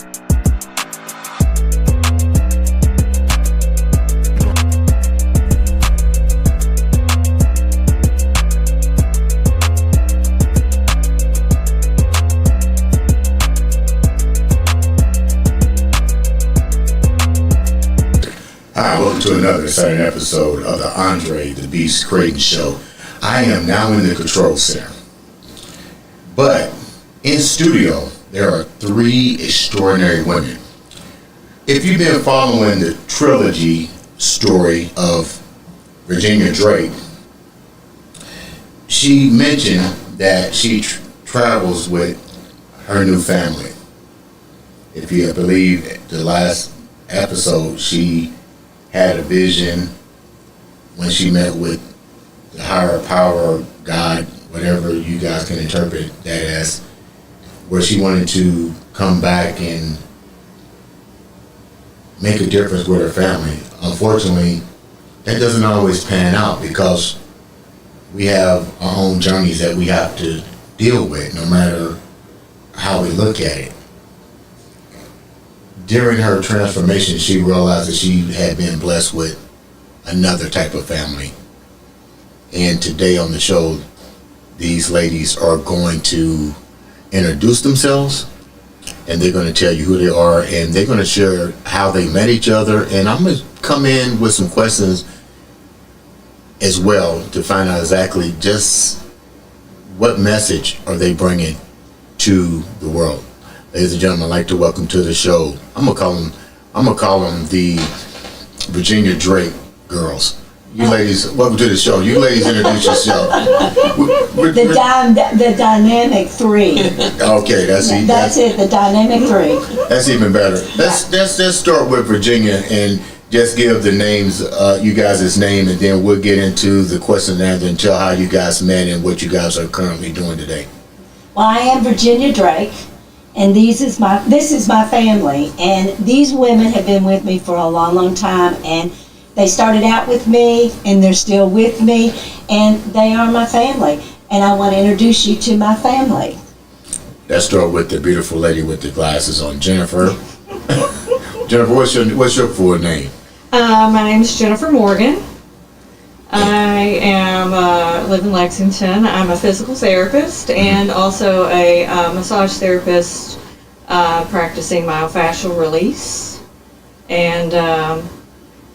Welcome to another exciting episode of the Andre The Beast Crayton Show. I am now in the control center. But in studio, there are three extraordinary women. If you've been following the trilogy story of Virginia Drake, she mentioned that she travels with her new family. If you believe the last episode, she had a vision when she met with the higher power, God, whatever you guys can interpret that as, where she wanted to come back and make a difference with her family. Unfortunately, that doesn't always pan out because we have our own journeys that we have to deal with, no matter how we look at it. During her transformation, she realized that she had been blessed with another type of family. And today on the show, these ladies are going to introduce themselves, and they're going to tell you who they are, and they're going to share how they met each other. And I'm going to come in with some questions as well to find out exactly just what message are they bringing to the world. Ladies and gentlemen, I'd like to welcome to the show. I'm gonna call them the Virginia Drake girls. You ladies, welcome to the show. You ladies, introduce yourself. The dynamic three. Okay, that's it. The dynamic three. That's even better. Let's start with Virginia and just give the names, you guys' name, and then we'll get into the question and answer and tell how you guys met and what you guys are currently doing today. Well, I am Virginia Drake. And this is my family, and these women have been with me for a long, long time, and they started out with me, and they're still with me, and they are my family, and I want to introduce you to my family. Let's start with the beautiful lady with the glasses on, Jennifer. Jennifer, what's your full name? My name is Jennifer Morgan. I live in Lexington. I'm a physical therapist and also a massage therapist practicing myofascial release. And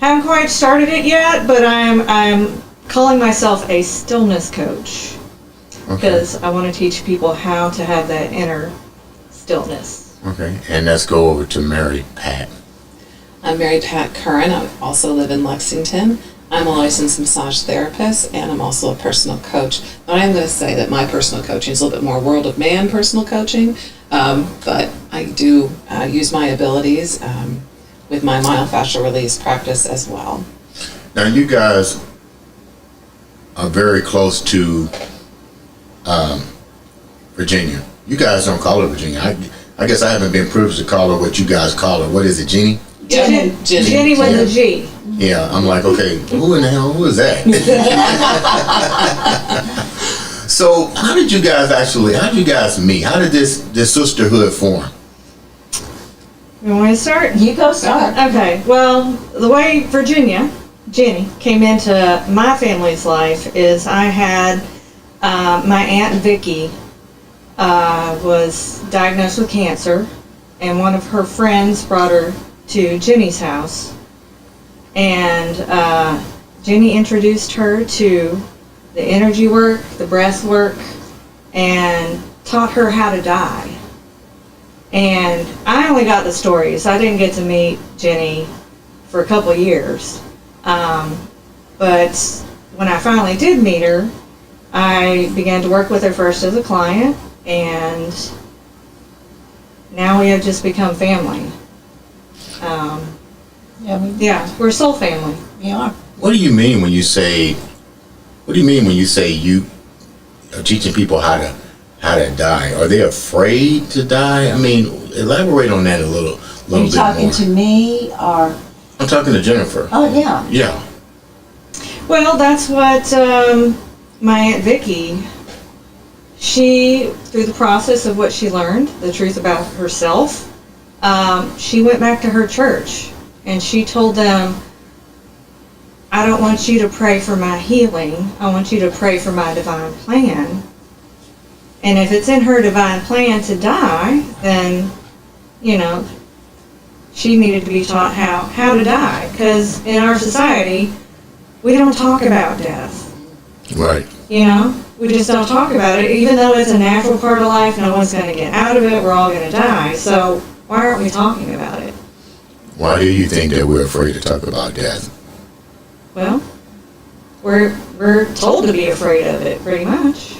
haven't quite started it yet, but I'm calling myself a stillness coach because I want to teach people how to have that inner stillness. Okay, and let's go over to Mary Pat. I'm Mary Pat Curran. I also live in Lexington. I'm a licensed massage therapist, and I'm also a personal coach. But I'm going to say that my personal coaching is a little bit more world of man personal coaching, but I do use my abilities with my myofascial release practice as well. Now, you guys are very close to Virginia. You guys don't call her Virginia. I guess I haven't been privileged to call her what you guys call her. What is it, Jeannie? Jenny with a G. Yeah, I'm like, okay, who is that? So how did you guys meet? How did this sisterhood form? You want me to start? You go start. Okay, well, the way Jenny, came into my family's life is I had my Aunt Vicky was diagnosed with cancer, and one of her friends brought her to Jenny's house. And Jenny introduced her to the energy work, the breath work, and taught her how to die. And I only got the stories. I didn't get to meet Jenny for a couple of years. But when I finally did meet her, I began to work with her first as a client, and now we have just become family. We're soul family. We are. What do you mean when you say you are teaching people how to die? Are they afraid to die? I mean, elaborate on that a little bit more. Are you talking to me or? I'm talking to Jennifer. Oh, yeah. Yeah. Well, that's what my Aunt Vicky, she, through the process of what she learned, the truth about herself, she went back to her church and she told them, I don't want you to pray for my healing. I want you to pray for my divine plan. And if it's in her divine plan to die, then, you know, she needed to be taught how to die. Because in our society, we don't talk about death. Right. You know? We just don't talk about it. Even though it's a natural part of life, no one's going to get out of it. We're all going to die. So why aren't we talking about it? Why do you think that we're afraid to talk about death? Well, we're told to be afraid of it, pretty much.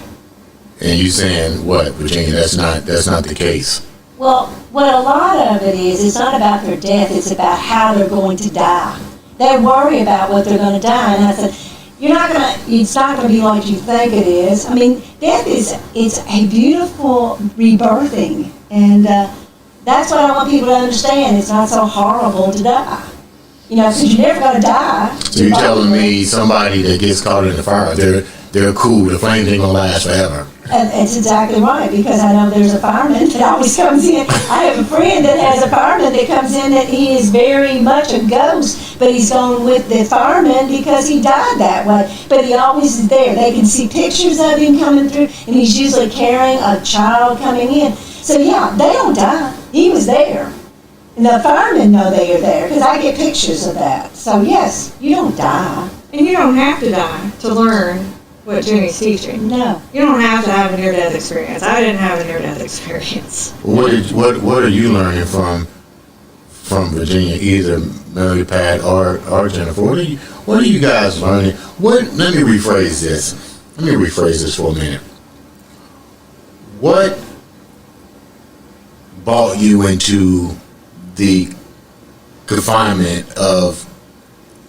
And you saying what, Virginia? That's not the case. Well, what a lot of it is, it's not about their death, it's about how they're going to die. They worry about what they're going to die, and I said, it's not going to be like you think it is. I mean, death it's a beautiful rebirthing, and that's what I want people to understand. It's not so horrible to die. You know, because you're never going to die. So you're telling me somebody that gets caught in the fire, they're cool, the flames ain't gonna last forever. And that's exactly right, because I know there's a fireman that always comes in. I have a friend that has a fireman that comes in that he is very much a ghost, but he's gone with the fireman because he died that way. But he always is there. They can see pictures of him coming through, and he's usually carrying a child coming in. So yeah, they don't die. He was there. And the firemen know they are there, because I get pictures of that. So yes, you don't die. And you don't have to die to learn what Jenny's teaching. No. You don't have to have a near-death experience. I didn't have a near-death experience. What are you learning from Virginia, either Mary Pat or Jennifer? What are you guys learning? Let me rephrase this. Let me rephrase this for a minute. What brought you into the confinement of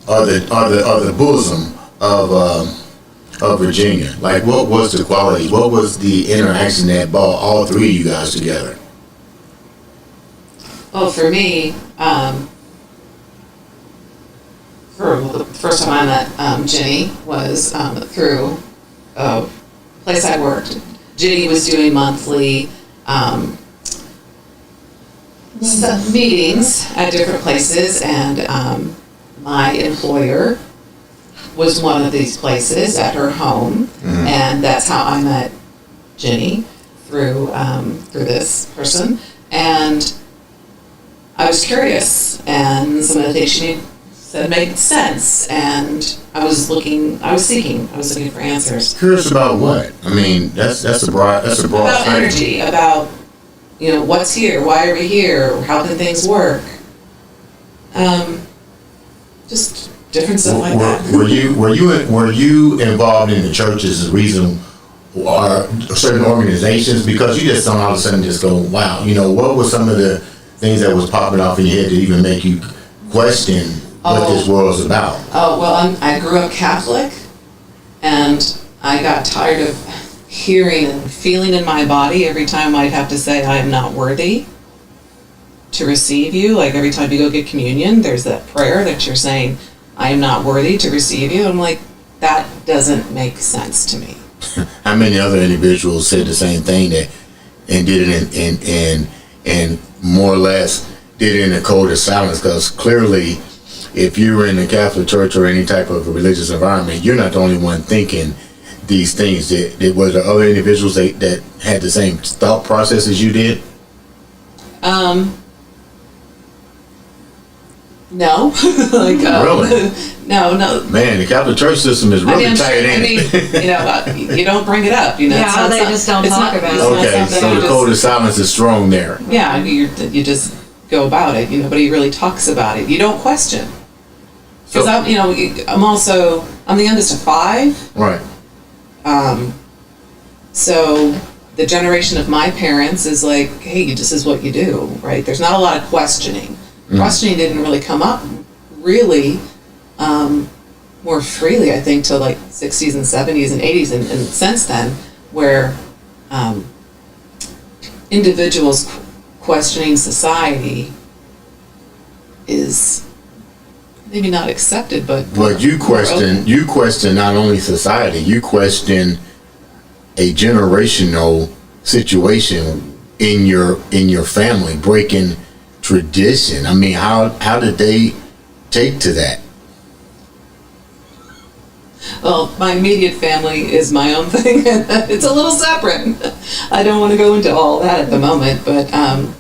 the bosom of Virginia? Like, what was the quality? What was the interaction that brought all three of you guys together? Well, for me, the first time I met Jenny was through a place I worked. Jenny was doing monthly meetings at different places, and my employer was one of these places at her home, and that's how I met Jenny, through this person. And I was curious, and some of the things she said made sense, and I was looking for answers. Curious about what? I mean, that's a broad About thing. energy, about, you know, what's here, why are we here, how can things work, just different stuff like that. Were you involved in the churches as a reason, or certain organizations? Because you just don't all of a sudden just go, wow, you know, what were some of the things that was popping off in your head to even make you question what this world is about? Oh, well, I grew up Catholic, and I got tired of hearing and feeling in my body every time I'd have to say I am not worthy to receive you. Like every time you go get communion, there's that prayer that you're saying, I am not worthy to receive you. I'm like, that doesn't make sense to me. How many other individuals said the same thing and did it and more or less did it in a code of silence? Because clearly, if you were in the Catholic Church or any type of religious environment, you're not the only one thinking these things. Were there other individuals that had the same thought process as you did? No. Really? No. Man, the Catholic Church system is really tight, ain't it? You know, you don't bring it up. You know, Yeah, they just don't talk about it. Okay, so the code of silence is strong there. Yeah, you just go about it. You know, nobody really talks about it. You don't question. Because I'm the youngest of 5. Right. So the generation of my parents is like, hey, this is what you do, right? There's not a lot of questioning. Questioning didn't really come up really more freely, I think, till like 60s and 70s and 80s, and since then, where individuals questioning society is maybe not accepted, but you question not only society, you question a generational situation in your family, breaking tradition. I mean, how did they take to that? Well, my immediate family is my own thing. It's a little separate. I don't want to go into all that at the moment, but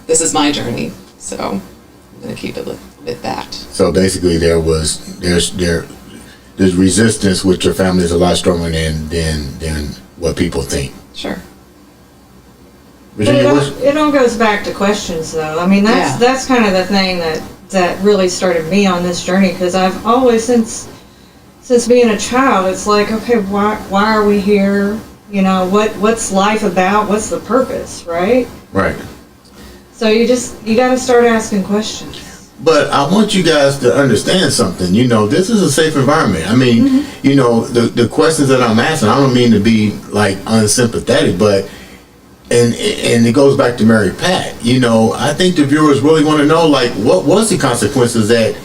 this is my journey, so I'm going to keep it with that. So basically, there's resistance with your family is a lot stronger than what people think. Sure. Virginia, It all goes back to questions, though. I mean, that's kind of the thing that really started me on this journey, because I've always, since being a child, it's like, okay, why are we here? You know, what's life about? What's the purpose, right? Right. So you got to start asking questions. But I want you guys to understand something. You know, this is a safe environment. I mean, you know, the questions that I'm asking, I don't mean to be like unsympathetic, but and it goes back to Mary Pat. You know, I think the viewers really want to know, like, what was the consequences that.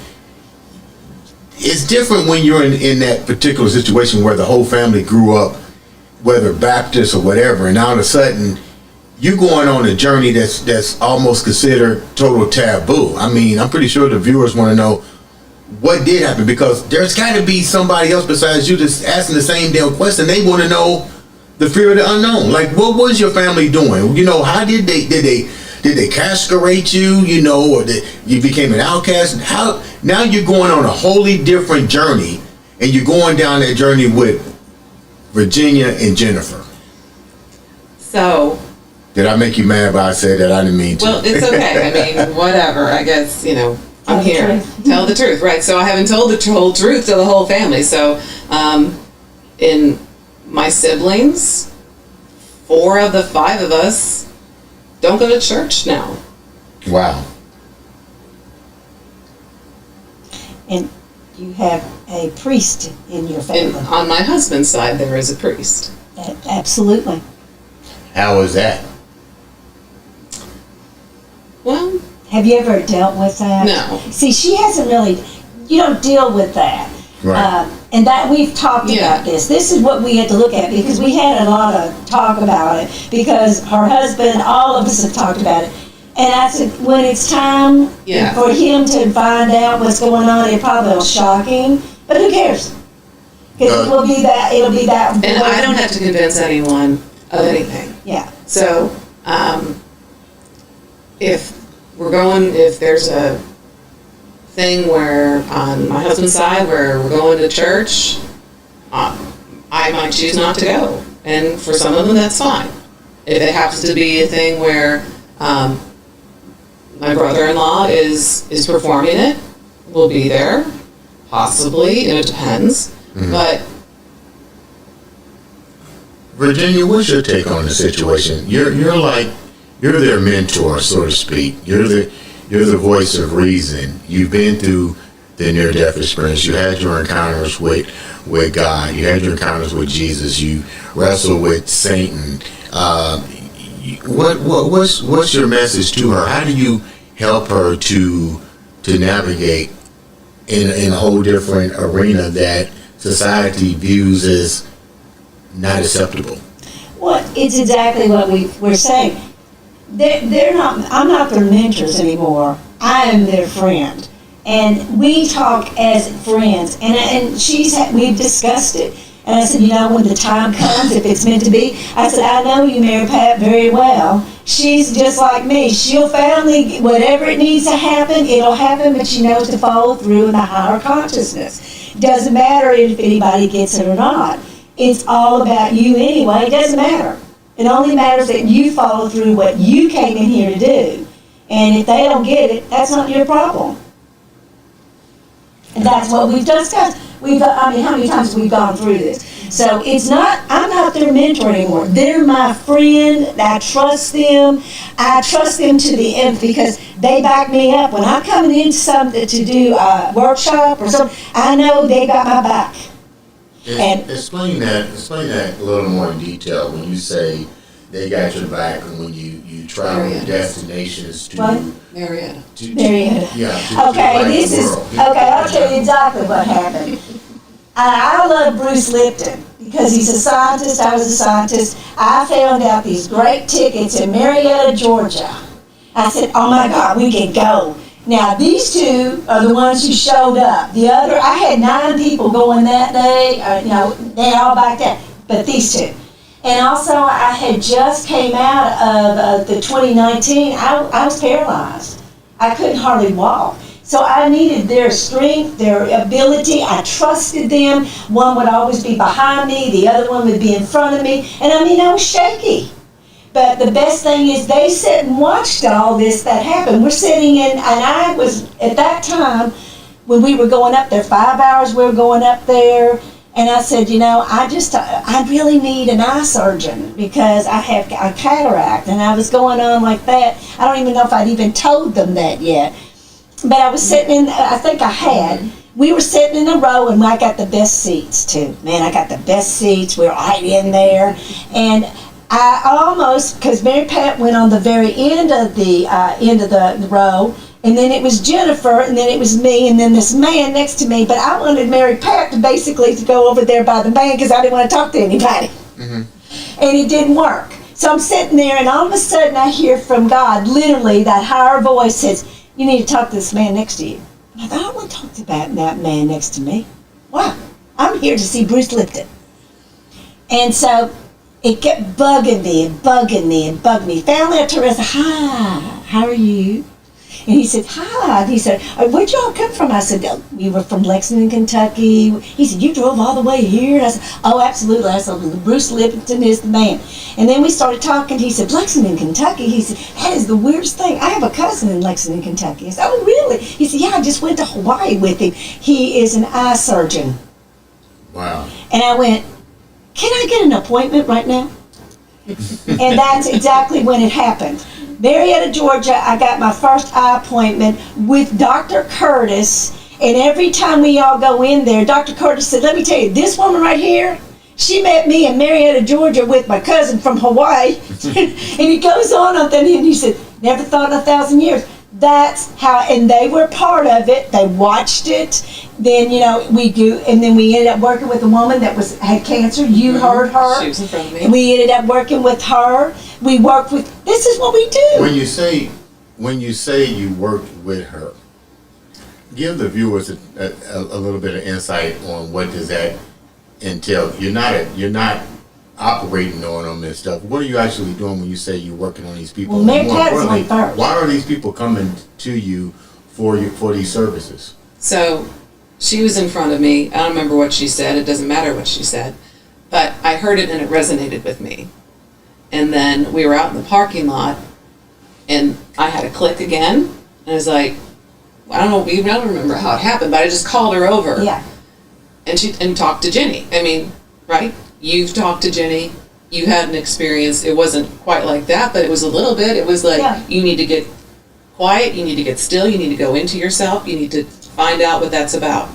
It's different when you're in that particular situation where the whole family grew up, whether Baptist or whatever, and all of a sudden you're going on a journey that's almost considered total taboo. I mean, I'm pretty sure the viewers want to know what did happen, because there's got to be somebody else besides you that's asking the same damn question. They want to know the fear of the unknown. Like, what was your family doing? You know, how did they castrate you? You know, or you became an outcast? How now you're going on a wholly different journey, and you're going down that journey with Virginia and Jennifer. So. Did I make you mad by I said that? I didn't mean to. Well, it's okay. I mean, whatever. I guess, you know, I'm here. Tell the truth, right? So I haven't told the whole truth to the whole family. So, in my siblings, 4 of the 5 of us don't go to church now. Wow. And you have a priest in your family. And on my husband's side, there is a priest. Absolutely. How is that? Well, have you ever dealt with that? No. See, she hasn't really. You don't deal with that. Right. And that we've talked about this. This is what we had to look at, because we had a lot of talk about it, because her husband, all of us have talked about it. And I said, when it's time for him to find out what's going on, it probably will shock him. But who cares? Because it'll be that. And I don't have to convince anyone of anything. Yeah. So, if there's a thing where on my husband's side where we're going to church, I might choose not to go, and for some of them that's fine. If it happens to be a thing where my brother-in-law is performing it, we'll be there, possibly, and it depends. Mm-hmm. But Virginia, what's your take on the situation? You're their mentor, so to speak. You're the voice of reason. You've been through the near-death experience. You had your encounters with God. You had your encounters with Jesus. You wrestled with Satan. What's your message to her? How do you help her to navigate in a whole different arena that society views as not acceptable? Well, it's exactly what we're saying. They're not. I'm not their mentors anymore. I am their friend, and we talk as friends. And we've discussed it. And I said, you know, when the time comes, if it's meant to be, I said, I know you, Mary Pat, very well. She's just like me. She'll finally, whatever it needs to happen, it'll happen, but she knows to follow through in the higher consciousness. Doesn't matter if anybody gets it or not. It's all about you anyway. It doesn't matter. It only matters that you follow through what you came in here to do. And if they don't get it, that's not your problem. And that's what we've discussed. How many times we've gone through this? So I'm not their mentor anymore. They're my friend. I trust them. I trust them to the end, because they back me up. When I'm coming in something to do a workshop or something, I know they got my back. And explain that a little more in detail when you say they got your back, and when you travel to destinations to Marietta. I'll tell you exactly what happened. I love Bruce Lipton because he's a scientist. I was a scientist. I found out these great tickets in Marietta, Georgia. I said, oh my God, we can go. Now, these two are the ones who showed up. The other, I had 9 people going that day. They all backed out, but these two. And also, I had just came out of the 2019. I was paralyzed. I couldn't hardly walk. So I needed their strength, their ability. I trusted them. One would always be behind me. The other one would be in front of me. And I was shaky. But the best thing is they sat and watched all this that happened. We're sitting in, and I was, at that time, when we were going up there, 5 hours we were going up there, and I said, I really need an eye surgeon because I have a cataract, and I was going on like that. I don't even know if I'd even told them that yet. But I was sitting in, I think I had. We were sitting in a row, and I got the best seats, too. Man, I got the best seats. We were right in there, and I almost, because Mary Pat went on the very end of the row, and then it was Jennifer, and then it was me, and then this man next to me. But I wanted Mary Pat to basically go over there by the man because I didn't want to talk to anybody. Mm-hmm. And it didn't work. So I'm sitting there, and all of a sudden I hear from God, literally, that higher voice says, you need to talk to this man next to you. And I thought, I don't want to talk to that man next to me. Why? I'm here to see Bruce Lipton. And so it kept bugging me and bugging me and bugging me. Finally, I turned around and said, hi, how are you? And he said, hi. And he said, where'd y'all come from? I said, we were from Lexington, Kentucky. He said, you drove all the way here? And I said, oh, absolutely. I said, Bruce Lipton is the man. And then we started talking. He said, Lexington, Kentucky? He said, that is the weirdest thing. I have a cousin in Lexington, Kentucky. I said, oh, really? He said, yeah, I just went to Hawaii with him. He is an eye surgeon. Wow. And I went, can I get an appointment right now? And that's exactly when it happened. Marietta, Georgia, I got my first eye appointment with Dr. Curtis, and every time we all go in there, Dr. Curtis said, let me tell you, this woman right here, she met me in Marietta, Georgia with my cousin from Hawaii. And he goes on and he said, never thought in 1,000 years. That's how, and they were part of it. They watched it. Then, and then we ended up working with a woman that had cancer. You heard her. She was in front of me. And we ended up working with her. We worked with, this is what we do. When you say you worked with her, give the viewers a little bit of insight on what does that entail. You're not operating on them and stuff. What are you actually doing when you say you're working on these people? Well, Mary Pat is my first. Why are these people coming to you for these services? So she was in front of me. I don't remember what she said. It doesn't matter what she said. But I heard it and it resonated with me. And then we were out in the parking lot and I had a click again. And I was like, I don't remember how it happened, but I just called her over. Yeah. And talked to Jenny. I mean, right? You've talked to Jenny. You had an experience. It wasn't quite like that, but it was a little bit. It was like, You need to get quiet. You need to get still. You need to go into yourself. You need to find out what that's about.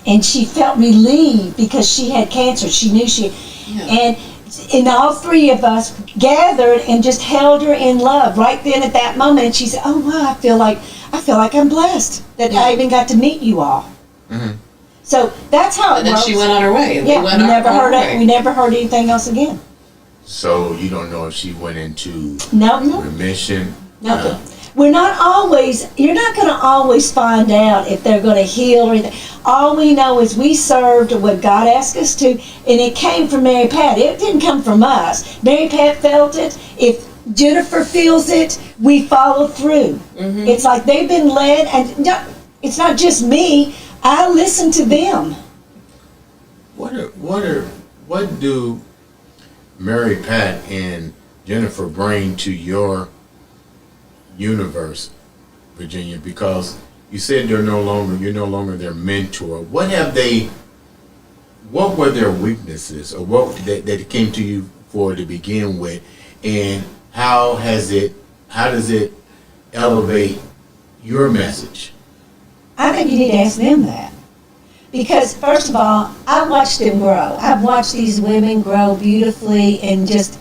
And she felt relieved because she had cancer. She knew and all 3 of us gathered and just held her in love right then at that moment. And she said, oh, wow, I feel like I'm blessed that I even got to meet you all. Mm-hmm. So that's how it works. And then she went on her way. And we never heard anything else again. So you don't know if she went into remission? No. You're not going to always find out if they're going to heal or anything. All we know is we served what God asked us to, and it came from Mary Pat. It didn't come from us. Mary Pat felt it. If Jennifer feels it, we follow through. Mm-hmm. It's like they've been led, and it's not just me. I listen to them. What do Mary Pat and Jennifer bring to your universe, Virginia? Because you said you're no longer their mentor. What were their weaknesses, or what that came to you for to begin with, and how does it elevate your message? I think you need to ask them that. Because, first of all, I watched them grow. I've watched these women grow beautifully and just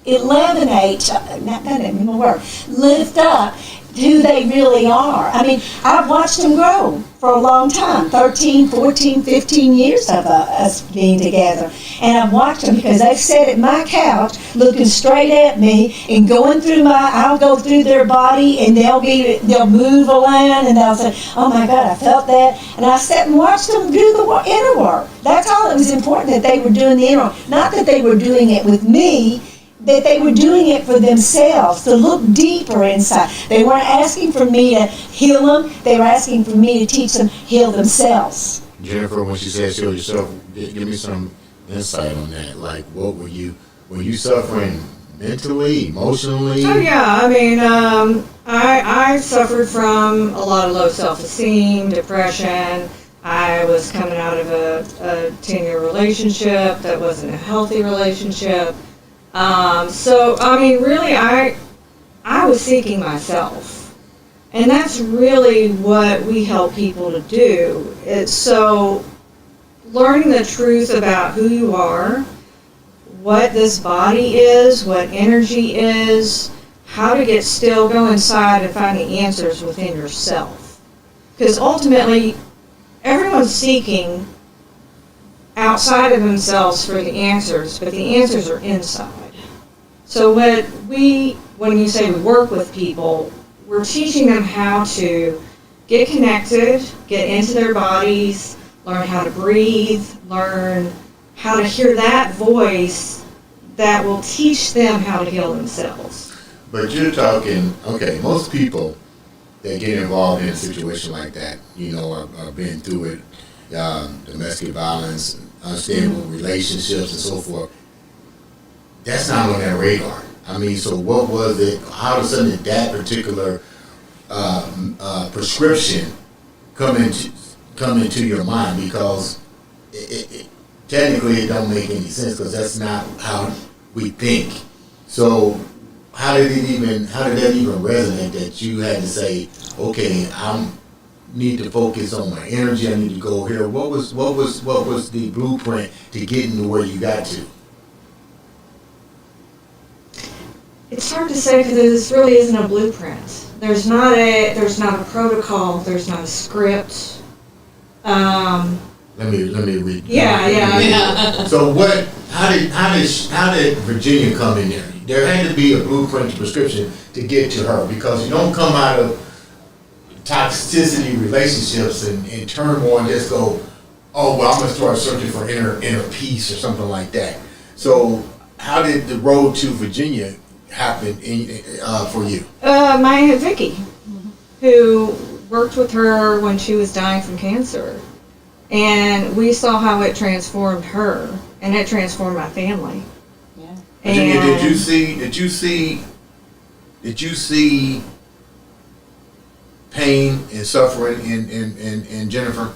eliminate, not that anymore, lift up. who they really are. I mean, I've watched them grow for a long time, 13, 14, 15 years of us being together. And I've watched them because they've sat at my couch looking straight at me and going through I'll go through their body and they'll move around and they'll say, oh my God, I felt that. And I sat and watched them do the inner work. That's all it was important, that they were doing the inner work. Not that they were doing it with me, that they were doing it for themselves, to look deeper inside. They weren't asking for me to heal them. They were asking for me to teach them heal themselves. Jennifer, when she says heal yourself, give me some insight on that. Like, what were you suffering mentally, emotionally? Oh yeah, I mean, I suffered from a lot of low self-esteem, depression. I was coming out of a 10-year relationship that wasn't a healthy relationship. So, I mean, really, I was seeking myself. And that's really what we help people to do. It's so learning the truth about who you are, what this body is, what energy is, how to get still, go inside and find the answers within yourself. Because ultimately, everyone's seeking outside of themselves for the answers, but the answers are inside. So when you say we work with people, we're teaching them how to get connected, get into their bodies, learn how to breathe, learn how to hear that voice that will teach them how to heal themselves. But you're talking, okay, most people that get involved in a situation like that, I've been through it, domestic violence, unstable relationships and so forth. That's not on their radar. I mean, so what was it? How does suddenly that particular prescription come into your mind? Because technically it don't make any sense, because that's not how we think. So how did that even resonate that you had to say, okay, I need to focus on my energy, I need to go here? What was the blueprint to getting to where you got to? It's hard to say because this really isn't a blueprint. There's not a protocol. There's not a script. Let me read. Yeah. So how did Virginia come in there? There had to be a blueprint prescription to get to her, because you don't come out of toxicity relationships and turmoil and just go, oh well, I'm gonna start searching for inner peace or something like that. So how did the road to Virginia happen for you? My Aunt Vicky, who worked with her when she was dying from cancer, and we saw how it transformed her, and it transformed my family. Yeah. Virginia, did you see pain and suffering in Jennifer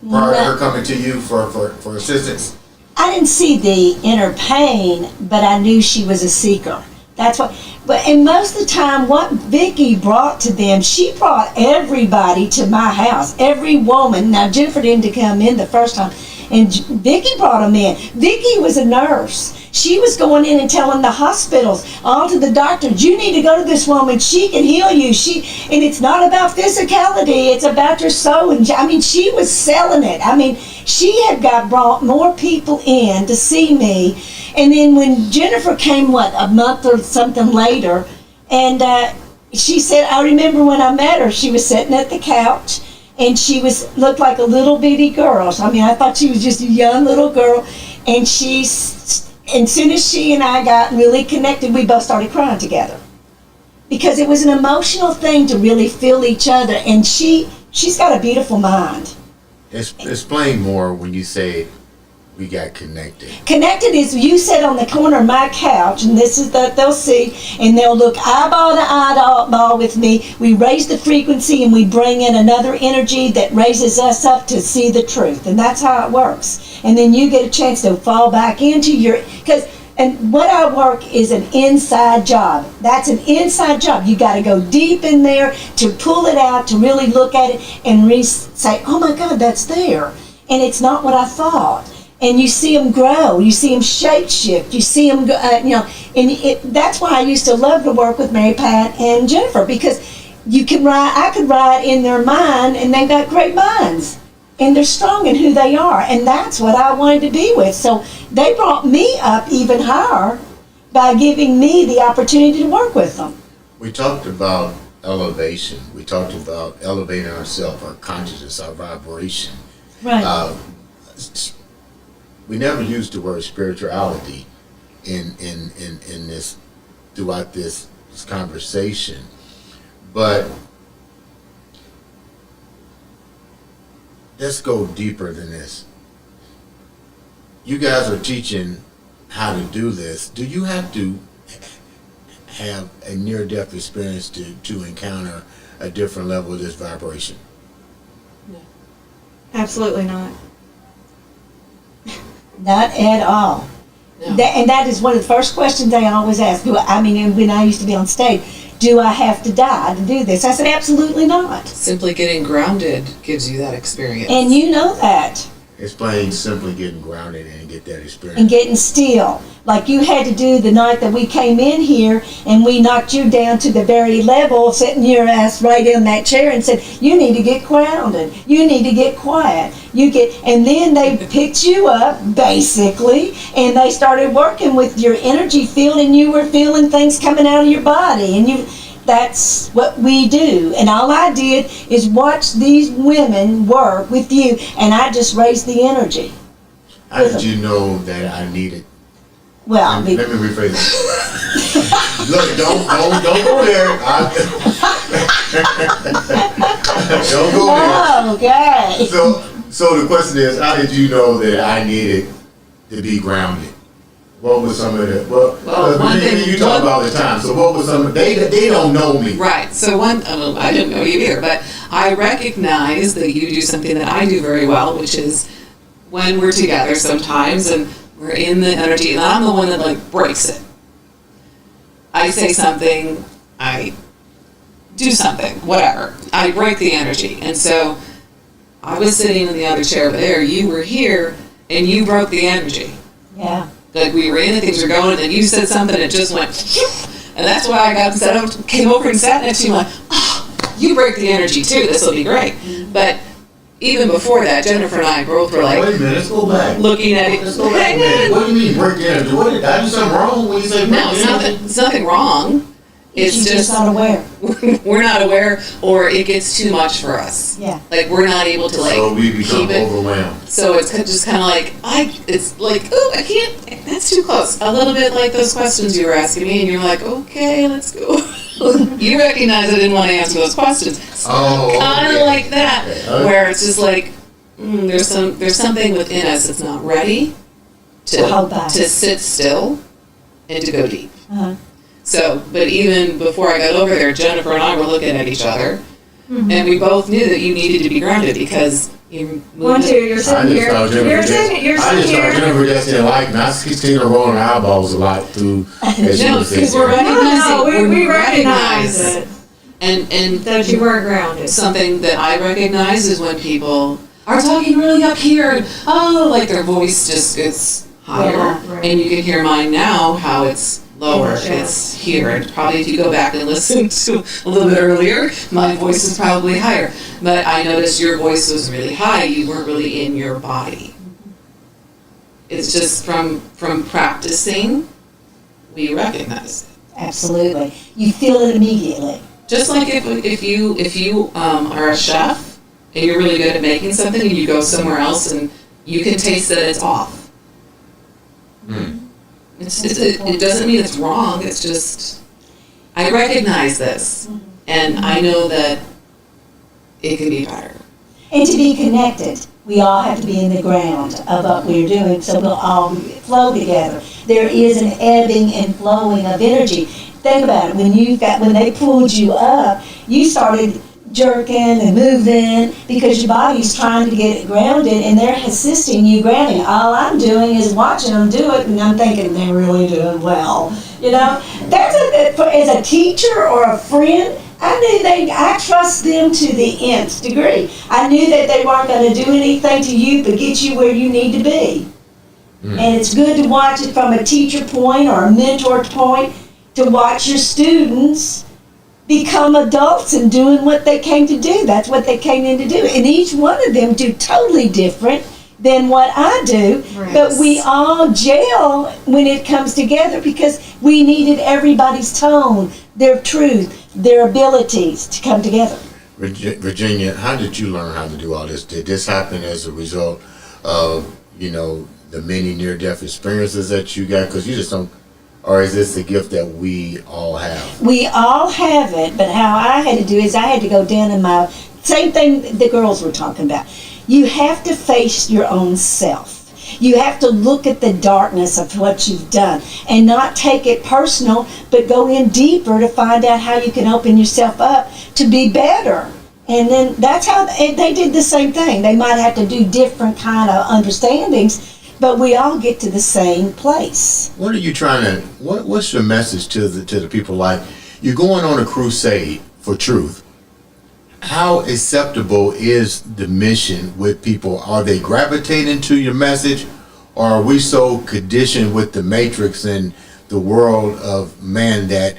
prior to her coming to you for assistance? I didn't see the inner pain, but I knew she was a seeker. That's what, and most of the time, what Vicky brought to them, she brought everybody to my house, every woman. Now, Jennifer didn't come in the first time, and Vicky brought them in. Vicky was a nurse. She was going in and telling the hospitals, all to the doctors, you need to go to this woman, she can heal you. And it's not about physicality, it's about your soul. And I mean, she was selling it. I mean, she had brought more people in to see me. And then when Jennifer came, a month or something later, and she said, I remember when I met her, she was sitting at the couch, and she looked like a little bitty girl. I mean, I thought she was just a young little girl, and as soon as she and I got really connected, we both started crying together. Because it was an emotional thing to really feel each other, and she's got a beautiful mind. Explain more when you say we got connected. Connected is you sit on the corner of my couch, and this is that they'll see, and they'll look eyeball to eyeball with me. We raise the frequency, and we bring in another energy that raises us up to see the truth, and that's how it works. And then you get a chance to fall back into and what I work is an inside job. That's an inside job. You got to go deep in there to pull it out, to really look at it and say, oh my God, that's there. And it's not what I thought. And you see them grow, you see them shape shift, you see them, that's why I used to love to work with Mary Pat and Jennifer, because you can ride, I could ride in their mind, and they've got great minds. And they're strong in who they are. And that's what I wanted to be with. So they brought me up even higher by giving me the opportunity to work with them. We talked about elevation. We talked about elevating ourselves, our consciousness, our vibration. Right. We never used the word spirituality in this throughout this conversation, but let's go deeper than this. You guys are teaching how to do this. Do you have to have a near-death experience to encounter a different level of this vibration? Absolutely not. Not at all. No. And that is one of the first questions they always ask. I mean, when I used to be on stage, do I have to die to do this? I said, absolutely not. Simply getting grounded gives you that experience. And you know that. It's plain simply getting grounded and get that experience. And getting still. Like you had to do the night that we came in here and we knocked you down to the very level, sitting your ass right in that chair and said, you need to get grounded. You need to get quiet. And then they picked you up, basically, and they started working with your energy field, and you were feeling things coming out of your body. And that's what we do. And all I did is watch these women work with you, and I just raised the energy. How did you know that I needed? Well, Let me rephrase it. Look, don't go there. Don't go there. okay. So the question is, how did you know that I needed to be grounded? What was some of the one thing you talk about all the time? So what was some? They don't know me. Right. So I didn't know you either, but I recognize that you do something that I do very well, which is when we're together sometimes and we're in the energy, and I'm the one that like breaks it. I say something, I do something, whatever. I break the energy, and so I was sitting in the other chair over there. You were here, and you broke the energy. Yeah. Like we were in it, things were going, and then you said something, it just went, and that's why I came over and sat next to you, like, oh, you break the energy too. This will be great. But even before that, Jennifer and I both were like, wait a minute, let's go back. Looking at it. Let's go back a minute. What do you mean break the energy? What did I do something wrong when you say break No, the energy? it's nothing wrong. It's You're just just not aware. we're not aware, or it gets too much for us. Yeah. Like we're not able to like So we become keep it. overwhelmed. So it's just kind of like it's like, oh, I can't. That's too close. A little bit like those questions you were asking me, and you're like, okay, let's go. You recognize I didn't want to answer those questions. Oh, Kind of okay. like that, Okay. where it's just like there's something within us that's not ready Hold back. to sit still and to go deep. Uh-huh. So, but even before I got over there, Jennifer and I were looking at each other, and we both knew that you needed to be grounded because you One, two, you're sitting here. You're sitting I just thought here. Jennifer just didn't like me. I seen her rolling her eyeballs a lot through. as she No, was because sitting we're there. recognizing. We recognize it, And that you weren't grounded. something that I recognize is when people are talking really up here, and like their voice just gets higher, Yeah, right. and you can hear mine now how it's lower. Yeah. It's here, and probably if you go back and listen to a little bit earlier, my voice is probably higher. But I noticed your voice was really high. You weren't really in your body. It's just from practicing, we recognize it. Absolutely. You feel it immediately. Just like if you are a chef and you're really good at making something, and you go somewhere else and you can taste that it's off. It doesn't mean it's wrong. It's just I recognize this, and I know that it can be better. And to be connected, we all have to be in the ground of what we're doing, so we'll all flow together. There is an ebbing and flowing of energy. Think about it. When they pulled you up, you started jerking and moving because your body's trying to get it grounded, and they're assisting you grounding. All I'm doing is watching them do it, and I'm thinking they're really doing well. You know, as a teacher or a friend, I trust them to the nth degree. I knew that they weren't going to do anything to you but get you where you need to be. And it's good to watch it from a teacher point or a mentor point, to watch your students become adults and doing what they came to do. That's what they came in to do. And each one of them do totally different than what I do. Right. But we all gel when it comes together because we needed everybody's tone, their truth, their abilities to come together. Virginia, how did you learn how to do all this? Did this happen as a result of, the many near-death experiences that you got? Because you just don't, or is this a gift that we all have? We all have it, but how I had to do is I had to go down in my, same thing the girls were talking about. You have to face your own self. You have to look at the darkness of what you've done and not take it personal, but go in deeper to find out how you can open yourself up to be better. And then that's how they did the same thing. They might have to do different kind of understandings, but we all get to the same place. What are you trying to, what's your message to the people? Like, you're going on a crusade for truth. How acceptable is the mission with people? Are they gravitating to your message, or are we so conditioned with the matrix and the world of man that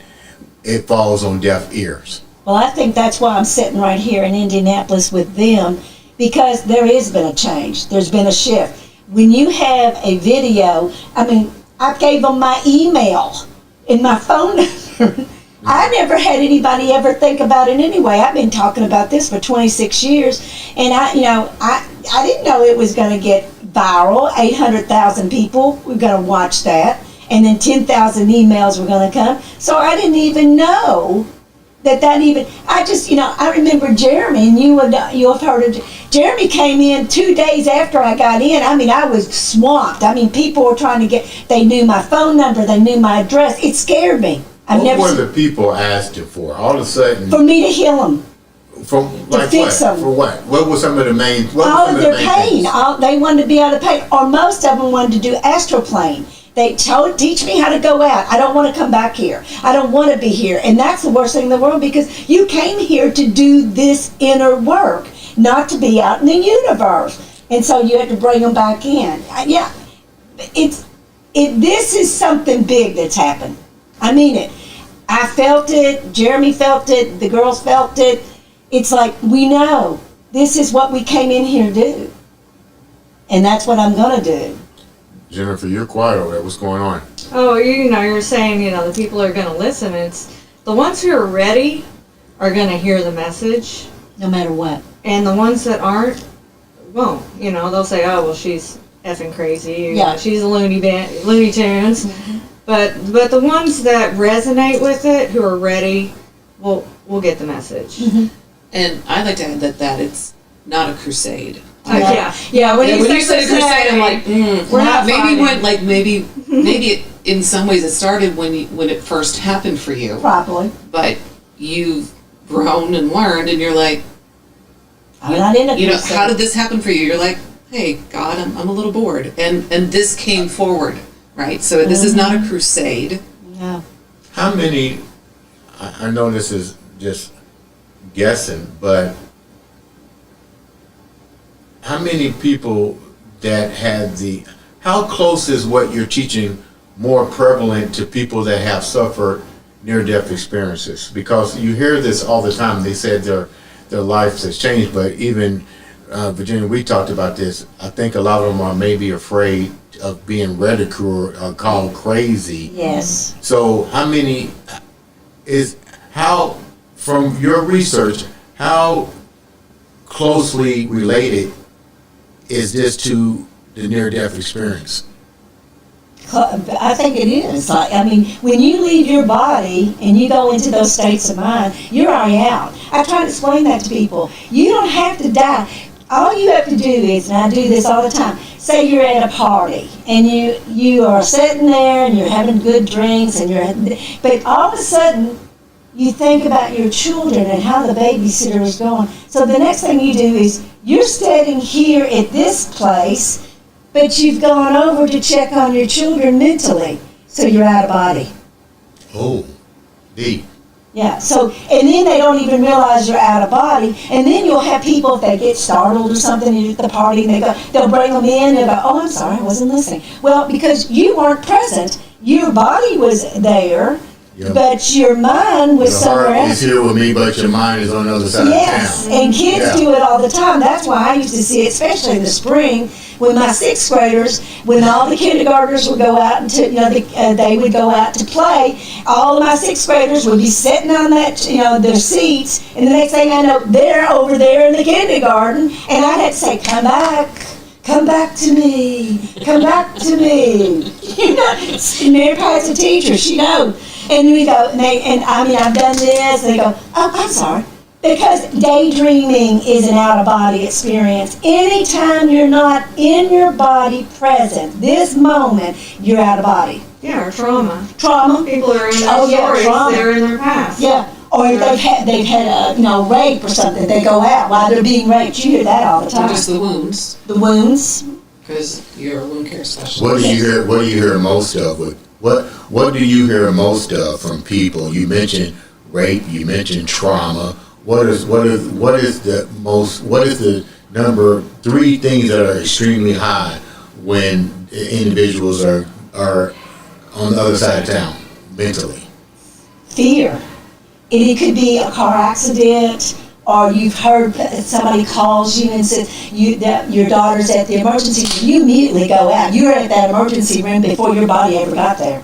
it falls on deaf ears? Well, I think that's why I'm sitting right here in Indianapolis with them, because there has been a change. There's been a shift. When you have a video, I gave them my email and my phone number. I never had anybody ever think about it anyway. I've been talking about this for 26 years, and I didn't know it was going to get viral. 800,000 people were going to watch that, and then 10,000 emails were going to come. So I didn't even know that even. I remember Jeremy, and you have heard of Jeremy. Came in 2 days after I got in. I was swamped. People were trying to they knew my phone number, they knew my address. It scared me. What were the people asking for? All of a sudden, for me to heal them. To fix them. For what? What were some of the main? All of their pain. They wanted to be out of pain, or most of them wanted to do astral plane. They teach me how to go out. I don't want to come back here. I don't want to be here. And that's the worst thing in the world, because you came here to do this inner work, not to be out in the universe. And so you had to bring them back in. This is something big that's happened. I mean it. I felt it. Jeremy felt it. The girls felt it. It's like, we know this is what we came in here to do. And that's what I'm going to do. Jennifer, you're quiet over there. What's going on? Oh, you're saying, the people are going to listen. It's the ones who are ready are going to hear the message. No matter what. And the ones that aren't won't. They'll say, oh, well, she's effing crazy. Yeah. She's a Looney Tunes. Mm-hmm. But the ones that resonate with it, who are ready, will get the message. Mm-hmm. And I'd like to add that it's not a crusade. Yeah. When you say crusade, I'm like, we're not maybe fighting. maybe in some ways it started when it first happened for you. Probably. But you've grown and learned, and you're like, I'm not in a crusade. How did this happen for you? You're like, hey, God, I'm a little bored, and this came forward, right? So this is not a crusade. No. How many? I know this is just guessing, but how many people that had how close is what you're teaching more prevalent to people that have suffered near-death experiences? Because you hear this all the time. They said their lives has changed, but even Virginia, we talked about this. I think a lot of them are maybe afraid of being ridiculed or called crazy. Yes. So from your research, how closely related is this to the near-death experience? I think it is. When you leave your body and you go into those states of mind, you're already out. I try to explain that to people. You don't have to die. All you have to do is, and I do this all the time, say you're at a party and you are sitting there and you're having good drinks but all of a sudden you think about your children and how the babysitter is going. So the next thing you do is you're standing here at this place, but you've gone over to check on your children mentally. So you're out of body. Oh, deep. Yeah, so, and then they don't even realize you're out of body, and then you'll have people, if they get startled or something at the party, and they'll bring them in, and they'll go, oh, I'm sorry, I wasn't listening. Well, because you weren't present, your body was there, Yep. but your mind was The somewhere heart else. is here with me, but your mind is on the other side Yes, of town. and kids Yeah. do it all the time. That's why I used to see it, especially in the spring, when my sixth graders, when all the kindergartners would go out and they would go out to play. All of my sixth graders would be sitting on that, their seats, and the next thing I know, they're over there in the kindergarten, and I'd have to say, "Come back." Come back to me. Come back to me. Mary Pat's a teacher. She knows. And we go, I've done this. And they go, "Oh, I'm sorry." Because daydreaming is an out-of-body experience. Anytime you're not in your body present, this moment, you're out of body. Yeah, or trauma. Trauma. People are in their Oh, yeah, stories, trauma. they're in their past. Yeah. Or they've had a rape or something. They go out while they're being raped. You hear that all the Or time. just the wounds, The wounds. because you're a wound care specialist. What do you hear? What do you hear most of? What do you hear most of from people? You mentioned rape. You mentioned trauma. What is the number 3 things that are extremely high when individuals are on the other side of town mentally? Fear. It could be a car accident, or you've heard somebody calls you and says that your daughter's at the emergency. You immediately go out. You're at that emergency room before your body ever got there.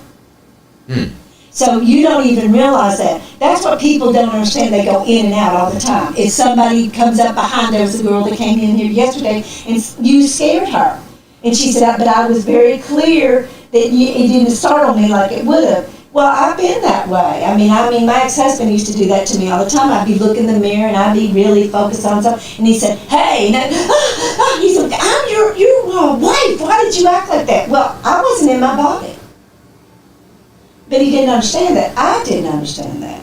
So you don't even realize that. That's what people don't understand. They go in and out all the time. If somebody comes up behind, there was a girl that came in here yesterday, and you scared her. And she said, "But I was very clear that it didn't startle me like it would have." Well, I've been that way. I mean, my ex-husband used to do that to me all the time. I'd be looking in the mirror and I'd be really focused on something, and he said, "Hey," and he's like, "I'm your wife. Why did you act like that?" Well, I wasn't in my body. But he didn't understand that. I didn't understand that.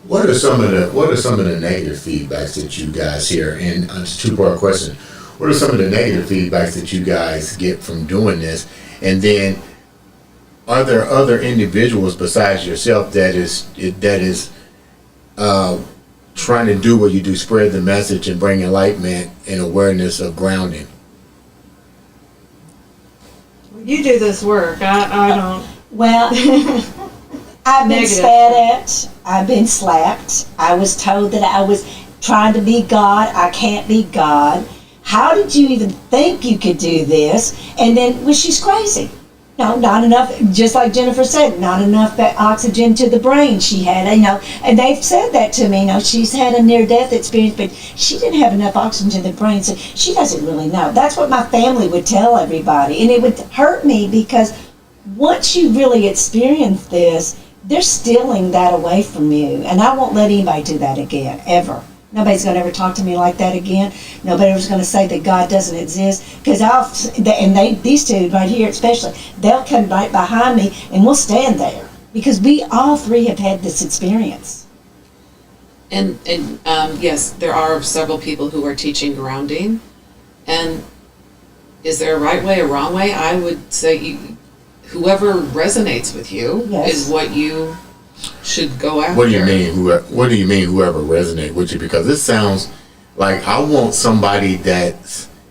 What are some of the negative feedbacks that you guys hear? And it's a 2-part question. What are some of the negative feedbacks that you guys get from doing this? And then, are there other individuals besides yourself that is trying to do what you do, spread the message and bring enlightenment and awareness of grounding? You do this work. I don't. Well, I've been Negative. spat at. I've been slapped. I was told that I was trying to be God. I can't be God. How did you even think you could do this? And then, well, she's crazy. No, not enough, just like Jennifer said, not enough oxygen to the brain. She had, and they've said that to me, she's had a near-death experience, but she didn't have enough oxygen to the brain, so she doesn't really know. That's what my family would tell everybody, and it would hurt me because once you really experience this, they're stealing that away from you, and I won't let anybody do that again, ever. Nobody's going to ever talk to me like that again. Nobody's going to say that God doesn't exist. Because these two right here especially, they'll come right behind me and we'll stand there. Because we all 3 have had this experience. And yes, there are several people who are teaching grounding. And is there a right way or wrong way? I would say whoever resonates with you Yes. is what you should go after. What do you mean? What do you mean? Whoever resonates with you? Because this sounds like I want somebody that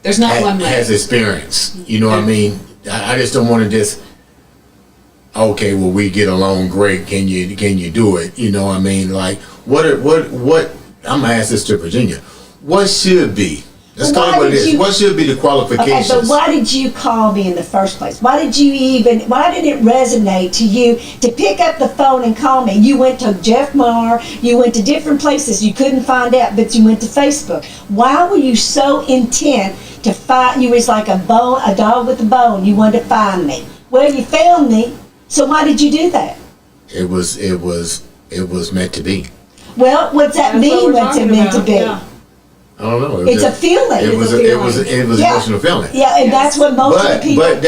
There's not one way. has experience. You know what I mean? I just don't want to just. Okay, well, we get along great. Can you do it? You know what I mean? Like what? I'm gonna ask this to Virginia. What should be? Let's Well, talk about this. you- What should be the Okay, qualifications? but why did you call me in the first place? Why did it resonate to you to pick up the phone and call me? You went to Jeff Maher, you went to different places, you couldn't find out, but you went to Facebook. Why were you so intent to find, you was like a dog with a bone, you wanted to find me. Well, you found me, so why did you do that? It was meant to be. Well, what's that That's what mean, we're what's it talking meant to about, be? yeah. I don't know. It's a feeling. It was Yeah. emotional feeling. Yeah, and that's what most of the people... But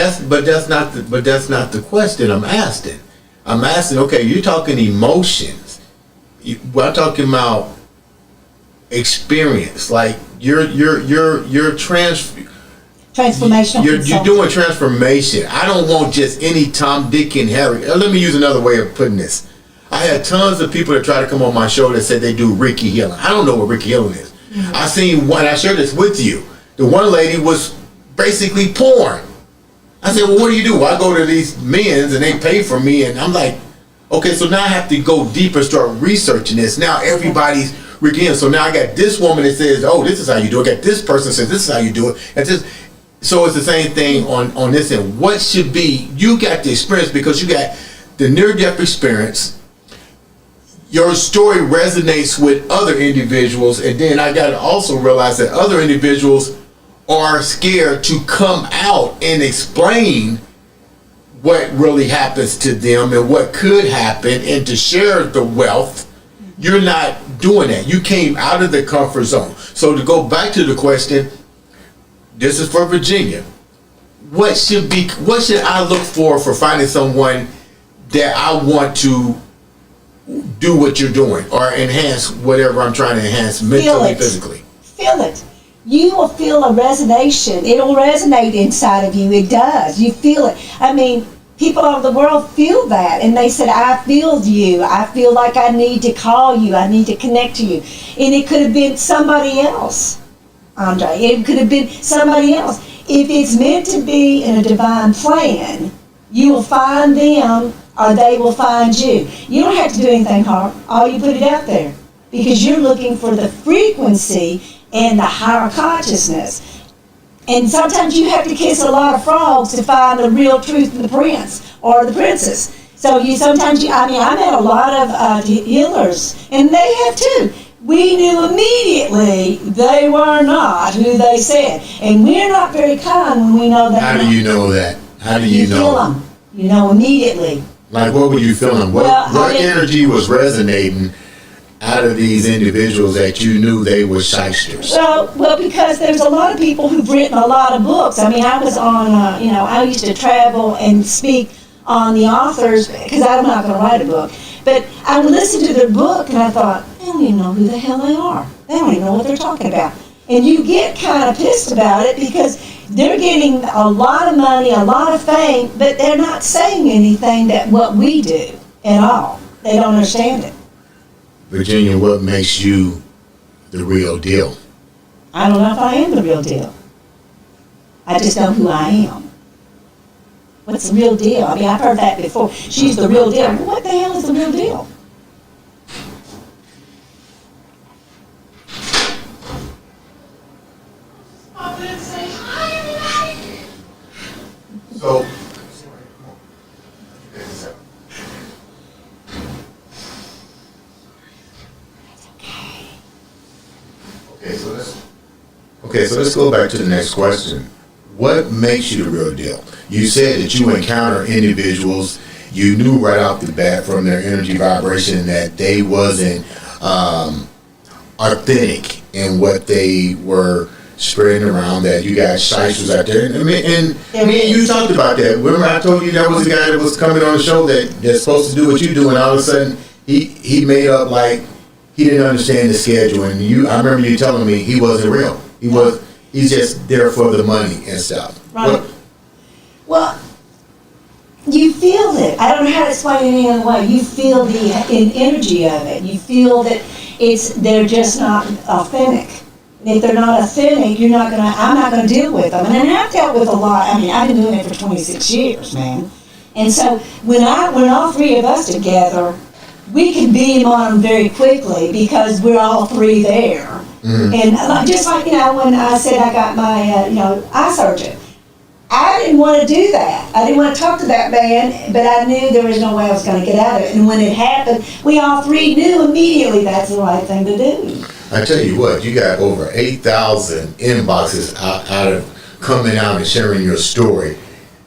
that's not the question I'm asking. I'm asking, okay, you're talking emotions. We're talking about experience. Like you're Transformational you're consultant. doing transformation. I don't want just any Tom, Dick, and Harry. Let me use another way of putting this. I had tons of people that try to come on my show that said they do Reiki healing. I don't know what Reiki healing is. Mm-hmm. I seen one. I shared this with you. The one lady was basically porn. I said, well, what do you do? Well, I go to these men's and they pay for me, and I'm like, Okay, so now I have to go deeper, start researching this. Now everybody's again. So now I got this woman that says, "Oh, this is how you do it." I got this person that says, "This is how you do it." And this, so it's the same thing on this end. What should be? You got the experience because you got the near-death experience. Your story resonates with other individuals, and then I got to also realize that other individuals are scared to come out and explain what really happens to them and what could happen, and to share the wealth. You're not doing that. You came out of the comfort zone. So to go back to the question, this is for Virginia. What should I look for finding someone that I want to do what you're doing or enhance whatever I'm trying to enhance mentally, physically? Feel it. You will feel a resonation. It'll resonate inside of you. It does. You feel it. I mean, people all over the world feel that, and they said, "I feel you. I feel like I need to call you. I need to connect to you." And it could have been somebody else, Andre. It could have been somebody else. If it's meant to be in a divine plan, you will find them, or they will find you. You don't have to do anything hard. All you put it out there, because you're looking for the frequency and the higher consciousness. And sometimes you have to kiss a lot of frogs to find the real truth of the prince or the princess. So I met a lot of healers, and they have too. We knew immediately they were not who they said. And we're not very kind when we know that. How do you know that? How do you know? Feel them. You know immediately. Like, what were you feeling? What energy was resonating out of these individuals that you knew they were shysters? Well, because there's a lot of people who've written a lot of books. I mean, I was on, I used to travel and speak on the authors, because I'm not going to write a book. But I would listen to their book, and I thought, they don't even know who the hell they are. They don't even know what they're talking about. And you get kind of pissed about it, because they're getting a lot of money, a lot of fame, but they're not saying anything that what we do at all. They don't understand it. Virginia, what makes you the real deal? I don't know if I am the real deal. I just know who I am. What's the real deal? I mean, I've heard that before. She's the real deal. Well, what the hell is the real deal? So, okay, so let's go back to the next question. What makes you the real deal? You said that you encounter individuals, you knew right off the bat from their energy vibration that they wasn't authentic in what they were spreading around, that you got shysters out there. And me and you talked about that. Remember I told you that was a guy that was coming on the show that's supposed to do what you do, and all of a sudden he made up like he didn't understand the schedule. And I remember you telling me he wasn't real. He's just there for the money and stuff. Right. Well, you feel it. I don't know how to explain it any other way. You feel the energy of it. You feel that they're just not authentic. And if they're not authentic, I'm not gonna deal with them. And I've dealt with a lot. I mean, I've been doing it for 26 years, man. And so when all three of us together, we can beam on them very quickly because we're all three there. Mm-hmm. And just like, when I said I got my, eye surgeon, I didn't want to do that. I didn't want to talk to that man, but I knew there was no way I was going to get out of it. And when it happened, we all three knew immediately that's the right thing to do. I tell you what, you got over 8,000 inboxes out of coming out and sharing your story.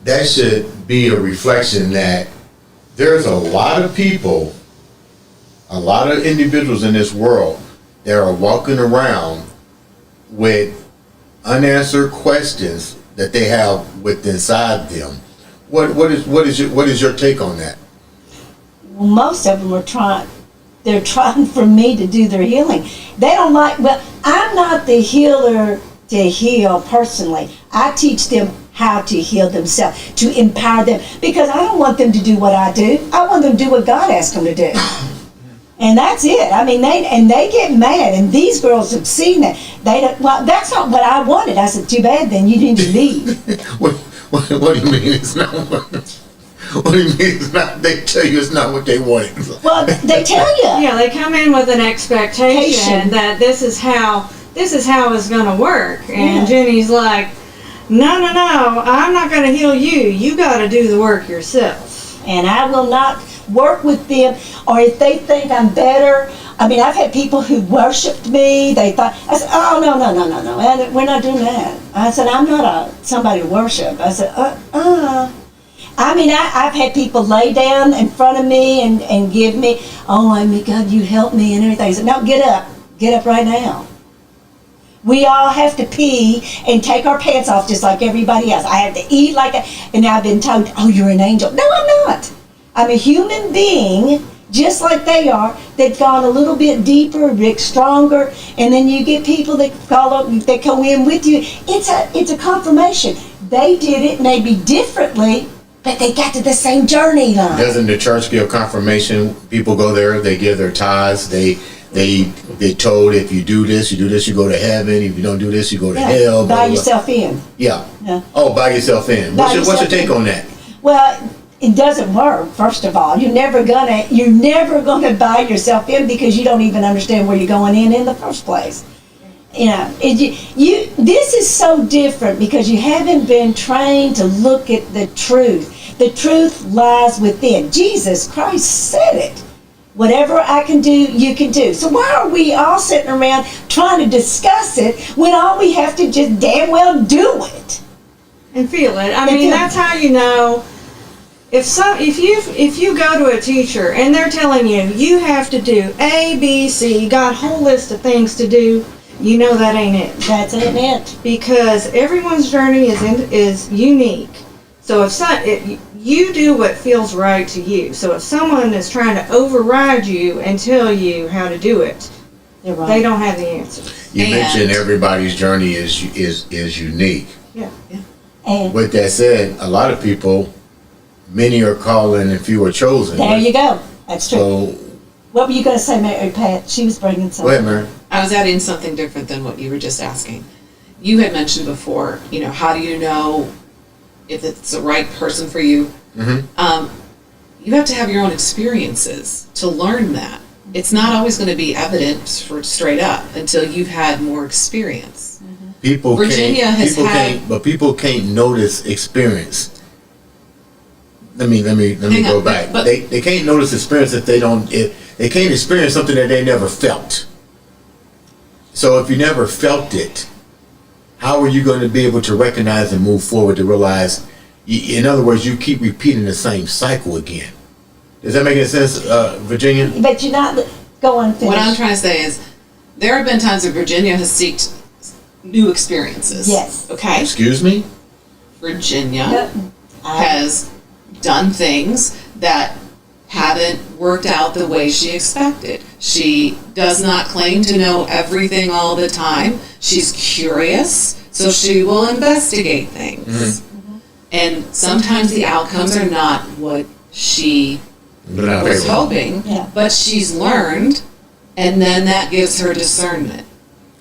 That should be a reflection that there's a lot of people, a lot of individuals in this world that are walking around with unanswered questions that they have within inside them. What is your take on that? Well, most of them are trying. They're trying for me to do their healing. They don't like. Well, I'm not the healer to heal personally. I teach them how to heal themselves, to empower them, because I don't want them to do what I do. I want them to do what God asked them to do. And that's it. I mean, they get mad, and these girls have seen that. Well, that's not what I wanted. I said, too bad then, you need to leave. What do you mean it's not what? What do you mean it's not? They tell you it's not what they wanted. Well, they tell you. Yeah, they come in with an expectation Expectation. that this is how it's going to work, and Yeah. Jenny's like, no, I'm not going to heal you. You got to do the work yourself. And I will not work with them, or if they think I'm better. I mean, I've had people who worshipped me. They thought, I said, oh, no, we're not doing that. I said, I'm not somebody to worship. I said, I mean, I've had people lay down in front of me and give me, oh, I mean, God, you help me and everything. I said, no, get up right now. We all have to pee and take our pants off just like everybody else. I have to eat like and I've been told, oh, you're an angel. No, I'm not. I'm a human being, just like they are. They've gone a little bit deeper, a bit stronger, and then you get people that that go in with you. It's a confirmation. They did it maybe differently, but they got to the same journey line. Doesn't the church give confirmation? People go there, they give their tithes, they told if you do this, you go to heaven. If you don't do this, you go to hell. Buy blah, blah. yourself in. Yeah. Yeah. Oh, buy yourself in. Buy What's your yourself take in. on that? Well, it doesn't work. First of all, you're never gonna buy yourself in because you don't even understand where you're going in the first place. You know, this is so different because you haven't been trained to look at the truth. The truth lies within. Jesus Christ said it. Whatever I can do, you can do. So why are we all sitting around trying to discuss it when all we have to just damn well do it? And feel it. I And mean, feel it. that's how you know. If you go to a teacher and they're telling you you have to do A, B, C, got a whole list of things to do, you know that ain't it. That's it. Because everyone's journey is unique. So if you do what feels right to you. So if someone is trying to override you and tell you how to do it, You're right. they don't have the answer. You And- mentioned everybody's journey is unique. Yeah. And With that said, a lot of people, many are calling and few are chosen. there you go. That's true. So What were you going to say, Mary Pat? She was bringing go something. ahead, Mary. I was adding something different than what you were just asking. You had mentioned before, how do you know if it's the right person for you? Mm-hmm. You have to have your own experiences to learn that. It's not always going to be evident for straight up until you've had more experience. People Virginia can't, has people had- can't, but people can't notice experience. Let me Hang go on, back. but- They can't notice experience if they can't experience something that they never felt. So if you never felt it, how are you going to be able to recognize and move forward to realize? In other words, you keep repeating the same cycle again. Does that make any sense, Virginia? But you're not. Go on, finish. What I'm trying to say is, there have been times that Virginia has sought new experiences. Yes. Okay? Excuse me? Virginia Yep. has done things that haven't worked out the way she expected. She does not claim to know everything all the time. She's curious, so she will investigate things. And sometimes the outcomes are not what she But not was favorable. hoping, Yeah. but she's learned, and then that gives her discernment.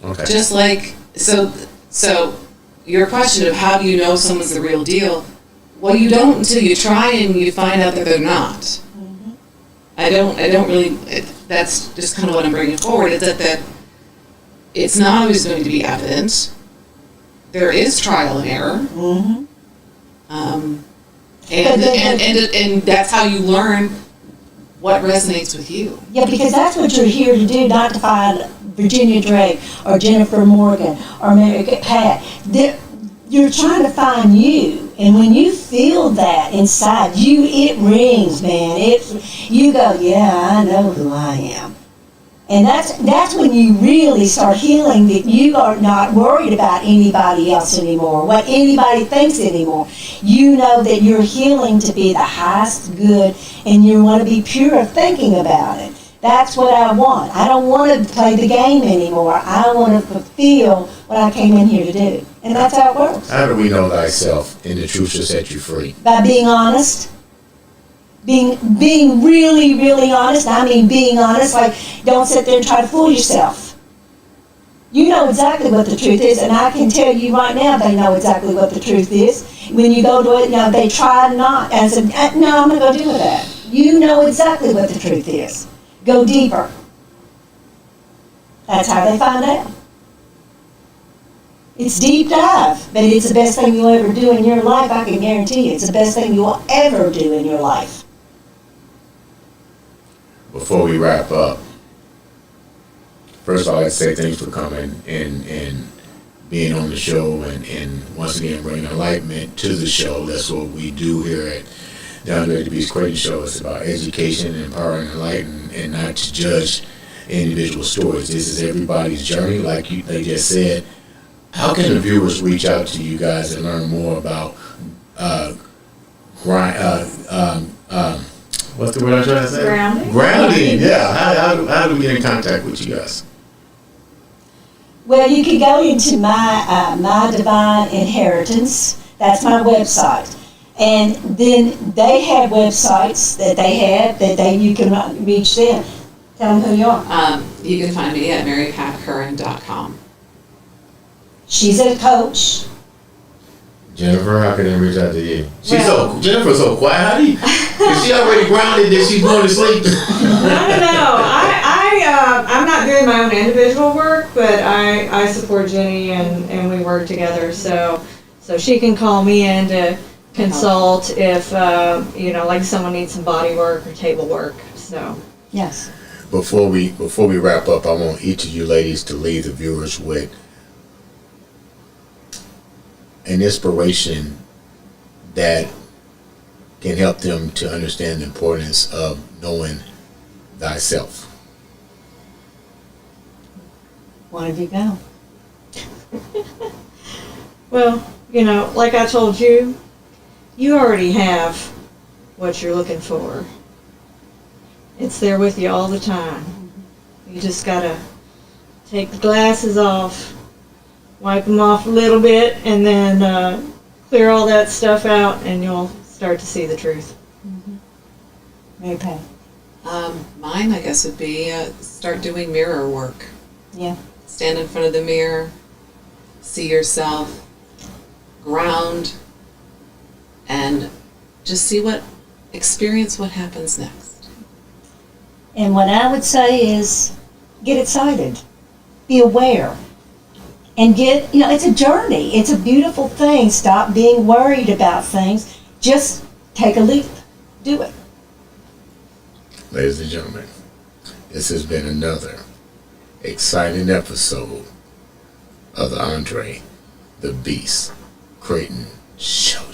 Okay. Just like, so your question of how do you know someone's the real deal? Well, you don't until you try and you find out that they're not. I don't really, that's just kind of what I'm bringing forward, is that it's not always going to be evident. There is trial and error. And that's how you learn what resonates with you. Yeah, because that's what you're here to do, not to find Virginia Drake or Jennifer Morgan or Mary Pat. You're trying to find you, and when you feel that inside you, it rings, man. You go, yeah, I know who I am. And that's when you really start healing, that you are not worried about anybody else anymore, what anybody thinks anymore. You know that you're healing to be the highest good, and you want to be pure thinking about it. That's what I want. I don't want to play the game anymore. I want to fulfill what I came in here to do. And that's how it works. How do we know thyself, and the truth shall set you free? By being honest. Being really honest. I mean being honest, like don't sit there and try to fool yourself. You know exactly what the truth is, and I can tell you right now they know exactly what the truth is. When you go to it, they try not, and said, no, I'm going to go deal with that. You know exactly what the truth is. Go deeper. That's how they find out. It's deep dive, but it's the best thing you'll ever do in your life. I can guarantee you, it's the best thing you will ever do in your life. Before we wrap up, first of all, I'd say thanks for coming and being on the show and once again bringing enlightenment to the show. That's what we do here at the Andre The Beast Crayton Show. It's about education, empowering, enlightening, and not to judge individual stories. This is everybody's journey, like they just said. How can the viewers reach out to you guys and learn more about what's the word I'm trying to say? Grounding. Grounding, yeah. How do we get in contact with you guys? Well, you can go into my Divine Inheritance. That's my website. And then they have websites that they have you can reach them. Tell them who you are. You can find me at marypatcurran.com. She's a coach. Jennifer, how can they reach out to you? Jennifer's so quiet. How do you? Is she already grounded that she's going to sleep? No. I'm not doing my own individual work, but I support Jenny and we work together. So she can call me in to consult if like someone needs some body work or table work. So Yes. Before we wrap up, I want each of you ladies to leave the viewers with an inspiration that can help them to understand the importance of knowing thyself. One of you go. well, like I told you, you already have what you're looking for. It's there with you all the time. You just gotta take the glasses off, wipe them off a little bit, and then clear all that stuff out, and you'll start to see the truth. Mary Pat. Mine, I guess, would be start doing mirror work. Yeah. Stand in front of the mirror, see yourself, ground, and just experience what happens next. And what I would say is get excited. Be aware. And it's a journey. It's a beautiful thing. Stop being worried about things. Just take a leap. Do it. Ladies and gentlemen, this has been another exciting episode of the Andre The Beast Crayton Show.